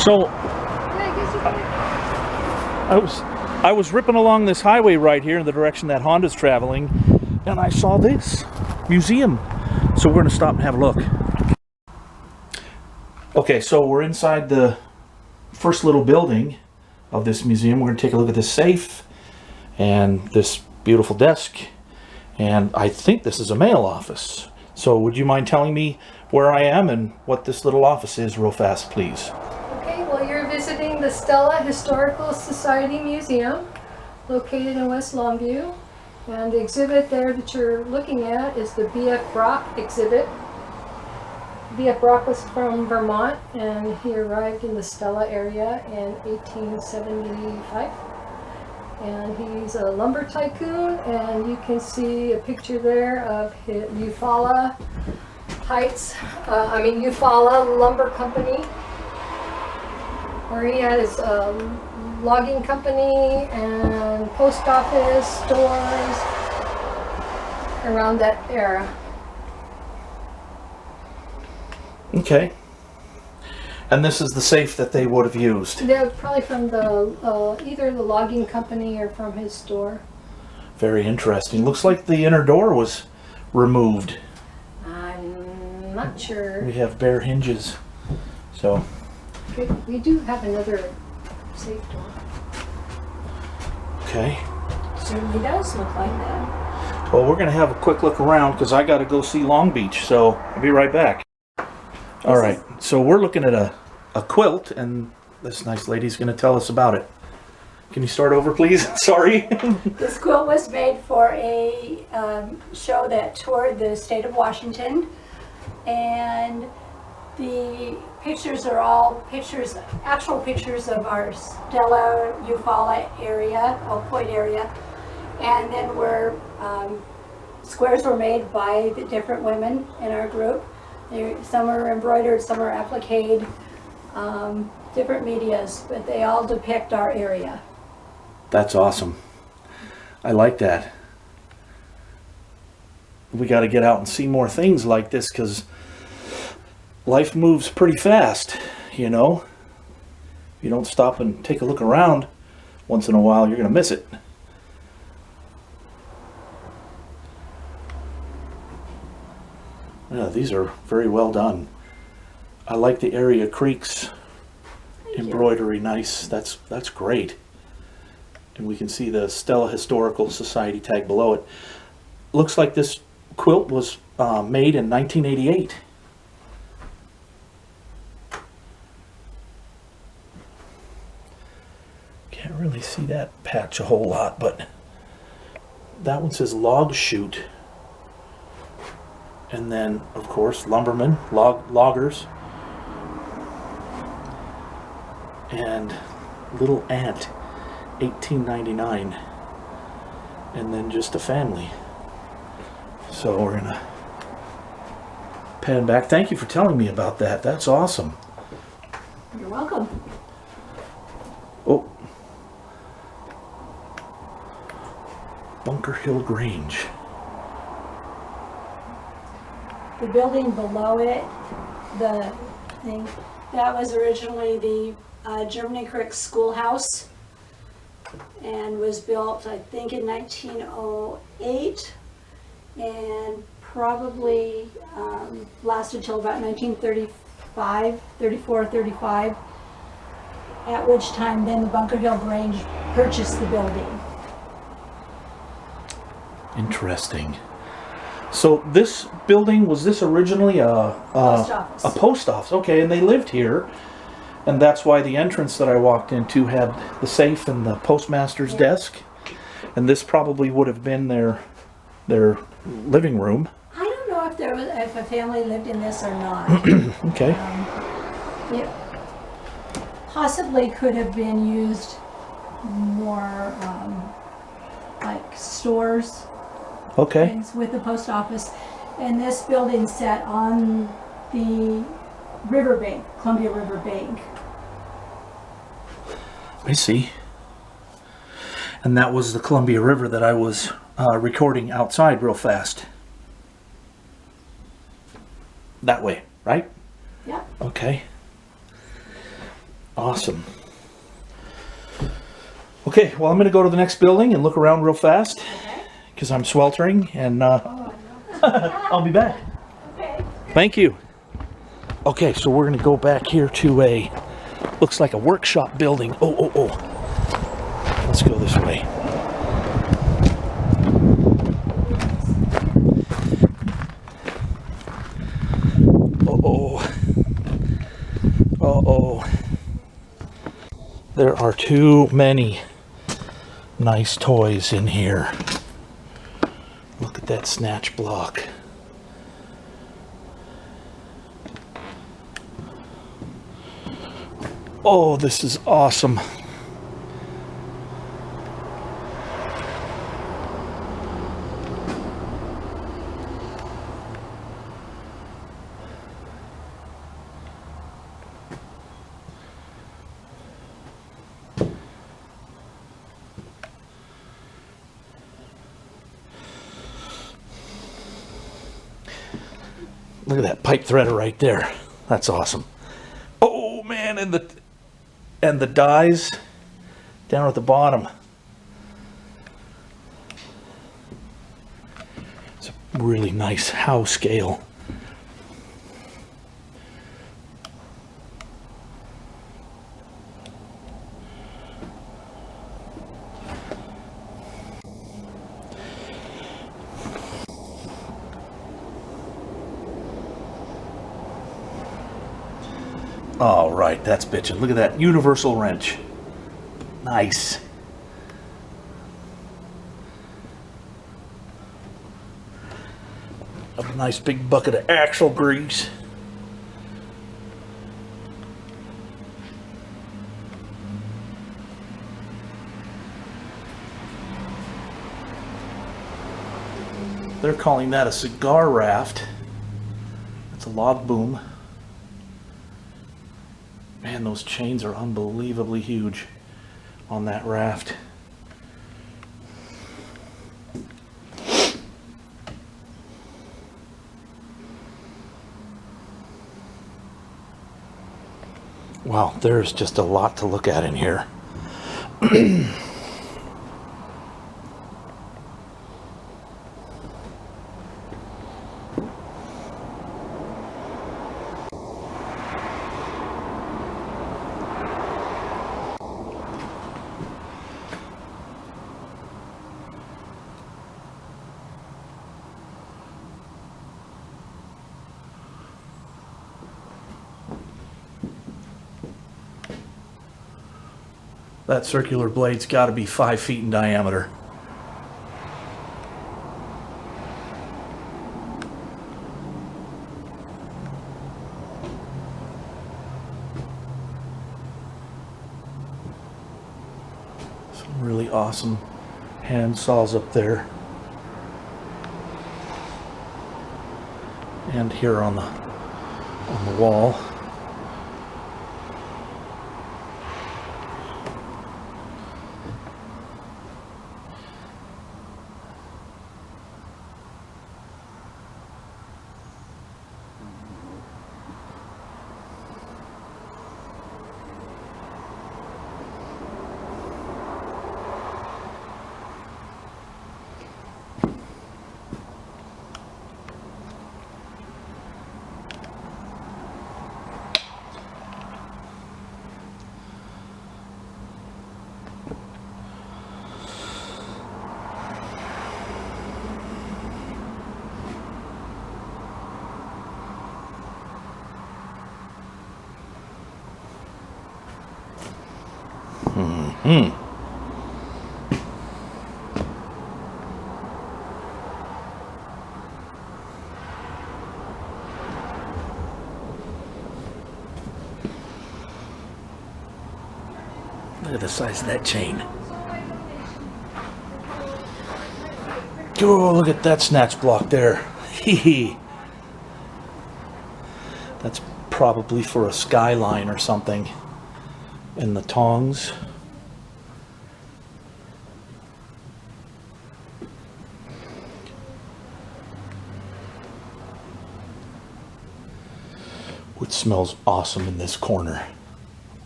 So I was ripping along this highway right here in the direction that Honda's traveling, and I saw this museum. So we're going to stop and have a look. Okay, so we're inside the first little building of this museum. We're going to take a look at this safe and this beautiful desk, and I think this is a mail office. So would you mind telling me where I am and what this little office is real fast, please? Okay, well, you're visiting the Stella Historical Society Museum, located in West Longview. And the exhibit there that you're looking at is the B.F. Brock exhibit. B.F. Brock was from Vermont, and he arrived in the Stella area in 1875. And he's a lumber tycoon, and you can see a picture there of his Eufaula Eufaula Lumber Company, where he had his logging company and post office, stores around that era. Okay. And this is the safe that they would have used. They're probably from the either the logging company or from his store. Very interesting. Looks like the inner door was removed. I'm not sure. We have bare hinges. So. Okay, we do have another safe door. Okay. Certainly does look like that. Well, we're going to have a quick look around because I got to go see Long Beach. So I'll be right back. All right. So we're looking at a quilt, and this nice lady's going to tell us about it. Can you start over, please? Sorry. This quilt was made for a show that toured the state of Washington, and the pictures are all actual pictures of our Stella, Eufaula area, Oak Point area, and then squares were made by the different women in our group. Some are embroidered, some are appliqued, different medias, but they all depict our area. That's awesome. I like that. We got to get out and see more things like this because life moves pretty fast, you know. If you don't stop and take a look around once in a while, you're going to miss it. Yeah, these are very well done. I like the area creeks embroidery. Nice. That's great. And we can see the Stella Historical Society tag below it. Looks like this quilt was made in 1988. Can't really see that patch a whole lot, but that one says log chute. And then, of course, lumbermen, loggers, and little ant, 1899, and then just a family. So we're gonna pan back. Thank you for telling me about that. That's awesome. You're welcome. Oh, Bunker Hill Grange. The building below it, the thing, that was originally the Germany Creek Schoolhouse and was built, I think, in 1908 and probably lasted till about 1935, 34, 35, at which time then the Bunker Hill Grange purchased the building. Interesting. So this building, was this originally Post office. a post office? Okay, and they lived here, and that's why the entrance that I walked into had the safe and the postmaster's desk, and this probably would have been their living room. I don't know if a family lived in this or not. Okay. It possibly could have been used more like stores. Okay. Things with the post office, and this building sat on the riverbank, Columbia River bank. I see. And that was the Columbia River that I was recording outside real fast. That way, right? Yeah. Okay. Awesome. Okay, well, I'm going to go to the next building and look around real fast because I'm sweltering, and I'll be back. Okay. Thank you. Okay, so we're going to go back here to a, looks like a workshop building. Oh. Let's go this way. Uh-oh. There are too many nice toys in here. Look at that snatch block. Oh, this is awesome. Look at that pipe threader right there. That's awesome. Oh man, and the dies down at the bottom. It's a really nice house scale. All right, that's bitchin'. Look at that universal wrench. Nice. A nice big bucket of axle grease. They're calling that a cigar raft. That's a log boom. Man, those chains are unbelievably huge on that raft. Wow, there's just a lot to look at in here. That circular blade's got to be 5 feet in diameter. Some really awesome hand saws up there. And here on the wall. Look at the size of that chain. Oh, look at that snatch block there. That's probably for a skyline or something. And the tongs. Which smells awesome in this corner.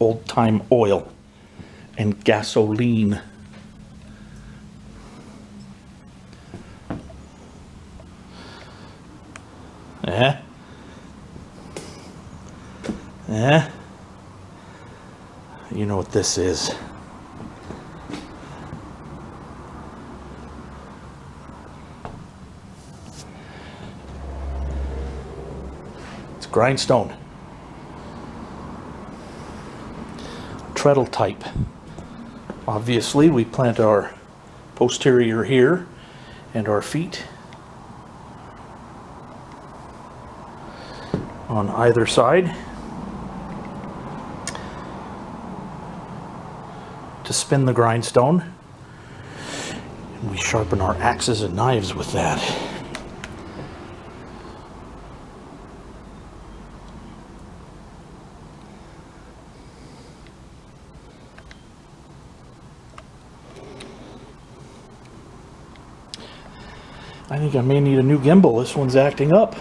old-time oil and gasoline. You know what this is. It's grindstone. Treadle type. Obviously, we plant our posterior here and our feet on either side to spin the grindstone. And we sharpen our axes and knives with that. I think I may need a new gimbal. This one's acting up.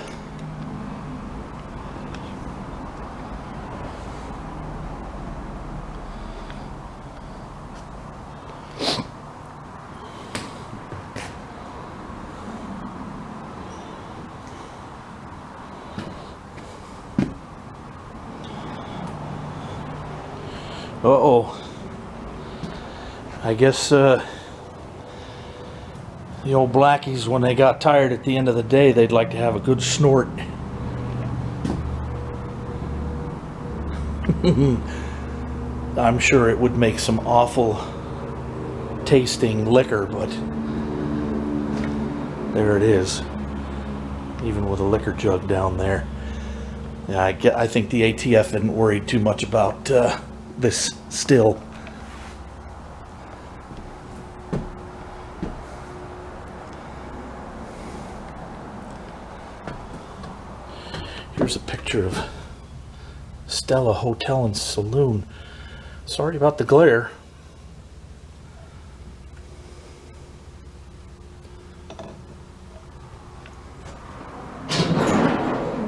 Uh-oh. I guess the old blackies, when they got tired at the end of the day, they'd like to have a good snort. I'm sure it would make some awful tasting liquor, but there it is. Even with a liquor jug down there. Yeah, I think the ATF isn't worried too much about this still. Here's a picture of Stella Hotel and Saloon. Sorry about the glare.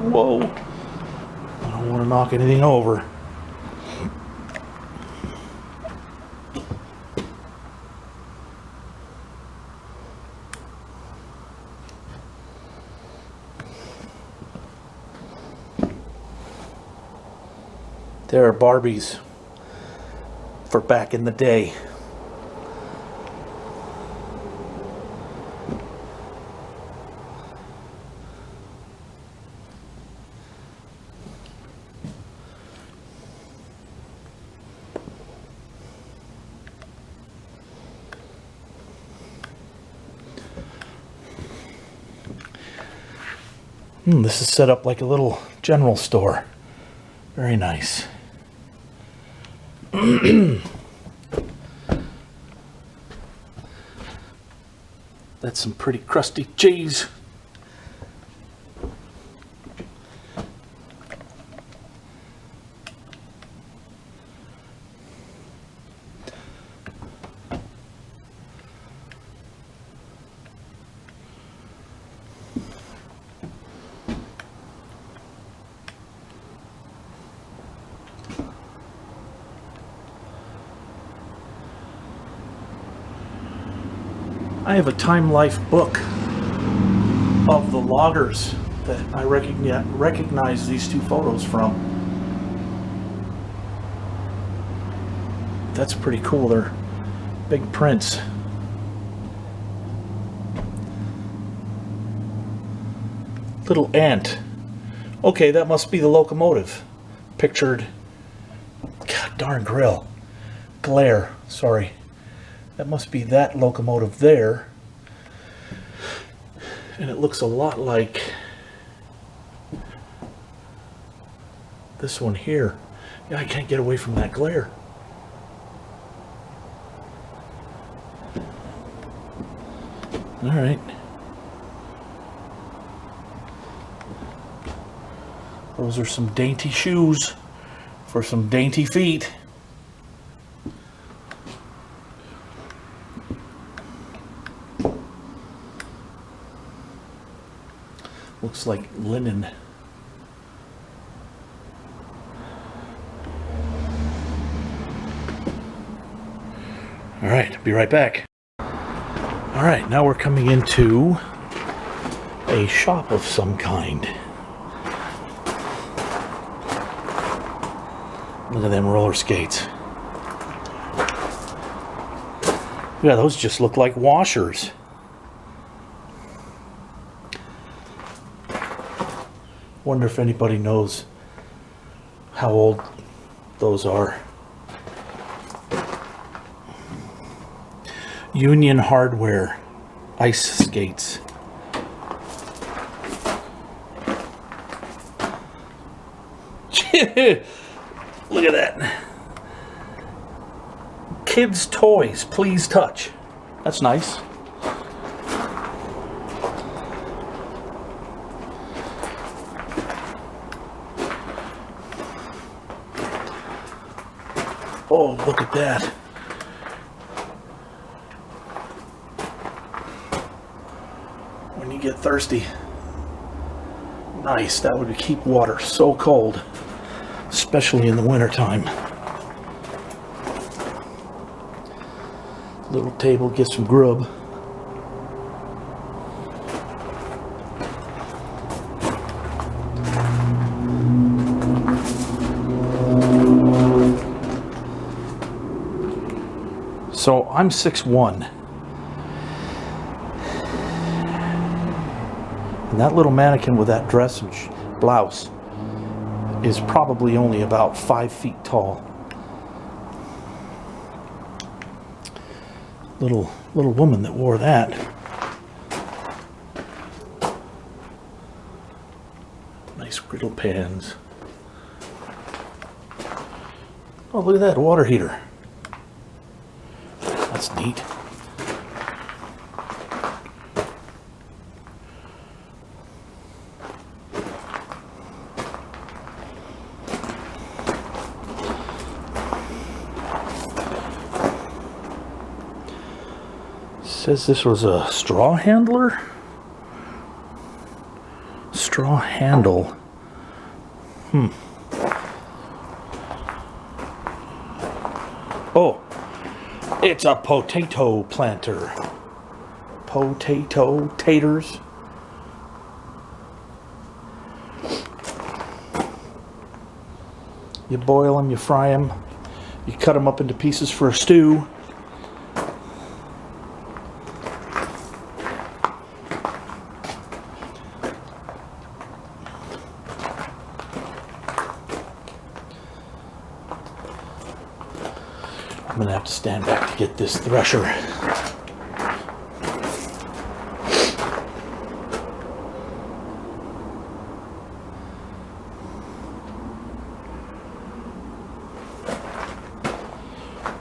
Whoa. I don't want to knock anything over. There are Barbies for back in the day. This is set up like a little general store. Very nice. That's some pretty crusty cheese. I have a Time Life book of the loggers that I recognize these two photos from. That's pretty cool. They're big prints. Little ant. Okay, that must be the locomotive. Pictured. God darn grill. Glare. Sorry. That must be that locomotive there. And it looks a lot like this one here. Yeah, I can't get away from that glare. All right. Those are some dainty shoes for some dainty feet. Looks like linen. right, be right back. All right, now we're coming into a shop of some kind. Look at them roller skates. Yeah, those just look like washers. Wonder if anybody knows how old those are. Union Hardware ice skates. Look at that. Kids' toys, please touch. That's nice. Oh, look at that. When you get thirsty. Nice, that would keep water so cold, especially in the wintertime. Little table, get some grub. So I'm 6'1", and that little mannequin with that dress and blouse is probably only about 5 feet tall. Little woman that wore that. Nice griddle pans. Oh, look at that water heater. That's neat. Says this was a straw handler? Straw handle. Oh, it's a potato planter. Potato taters. You boil them, you fry them, you cut them up into pieces for a stew. I'm gonna have to stand back to get this thresher.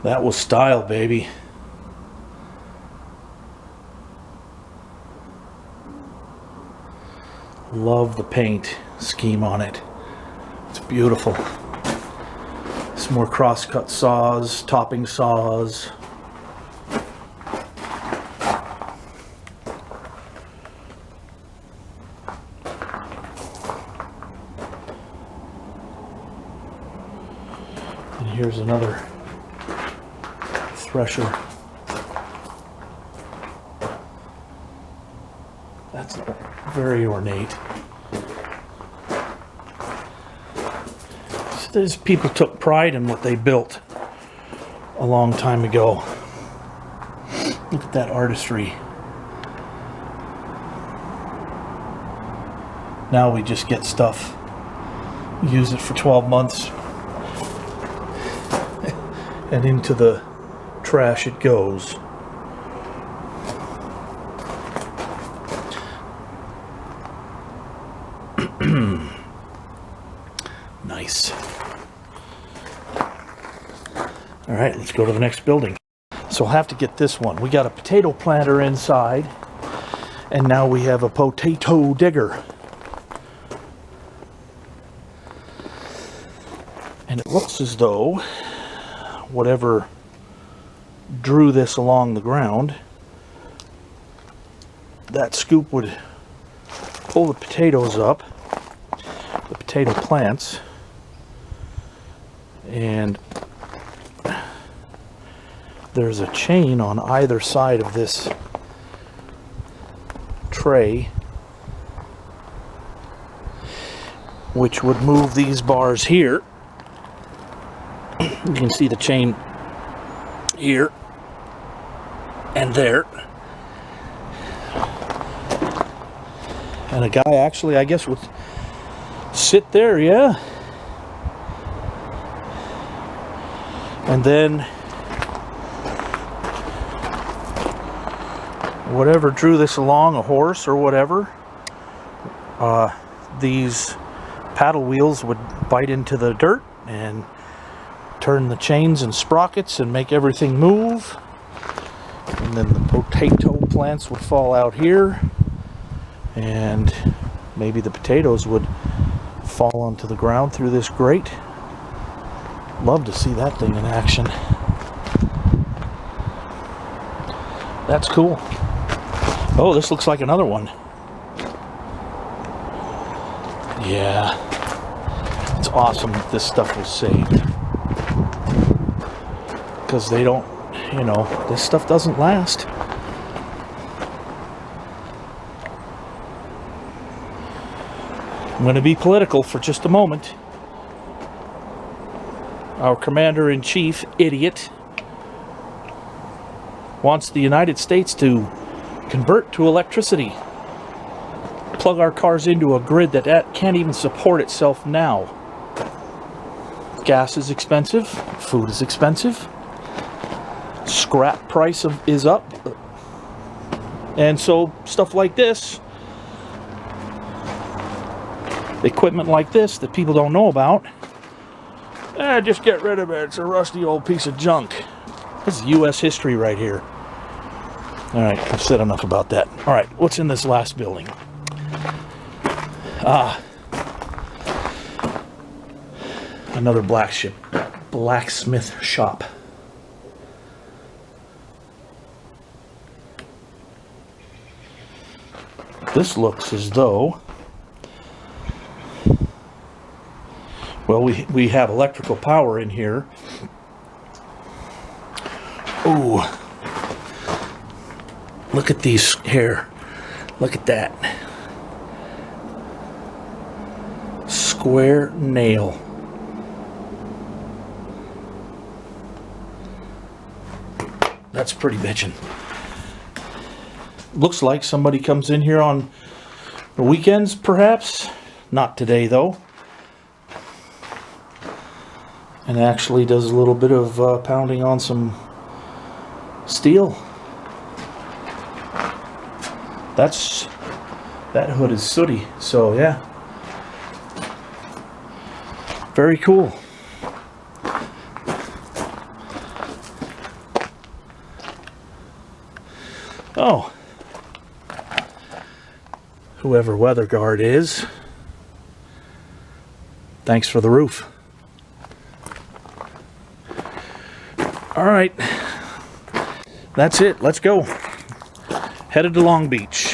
That was style, baby. Love the paint scheme on it. It's beautiful. Some more crosscut saws, topping saws. And here's another thresher. That's very ornate. These people took pride in what they built a long time ago. Look at that artistry. Now we just get stuff, use it for 12 months, and into the trash it goes. Nice. All right, let's go to the next building. So I'll have to get this one. We got a potato planter inside, and now we have a potato digger. And it looks as though whatever drew this along the ground, that scoop would pull the potatoes up, the potato plants, there's a chain on either side of this tray, which would move these bars here. You can see the chain here and there. And a guy actually, I guess, would sit there, yeah. And then whatever drew this along, a horse or whatever, these paddle wheels would bite into the dirt and turn the chains and sprockets and make everything move. And then the potato plants would fall out here, and maybe the potatoes would fall onto the ground through this grate. Love to see that thing in action. That's cool. Oh, this looks like another one. Yeah. It's awesome that this stuff was saved. Because they don't, you know, this stuff doesn't last. I'm going to be political for just a moment. Our commander-in-chief, idiot, wants the United States to convert to electricity. Plug our cars into a grid that can't even support itself now. Gas is expensive. Food is expensive. Scrap price is up. And so stuff like this, equipment like this that people don't know about, just get rid of it. It's a rusty old piece of junk. This is U.S. history right here. All right, I've said enough about that. All right, what's in this last building? Another blacksmith shop. This looks as though, well, we have electrical power in here. Ooh. Look at these here. Look at that. Square nail. That's pretty bitchin'. Looks like somebody comes in here on the weekends, perhaps. Not today, though. And actually does a little bit of pounding on some steel. That hood is sooty, so yeah. Very cool. Oh. Whoever weather guard is, thanks for the roof. All right. That's it. Let's go. Headed to Long Beach.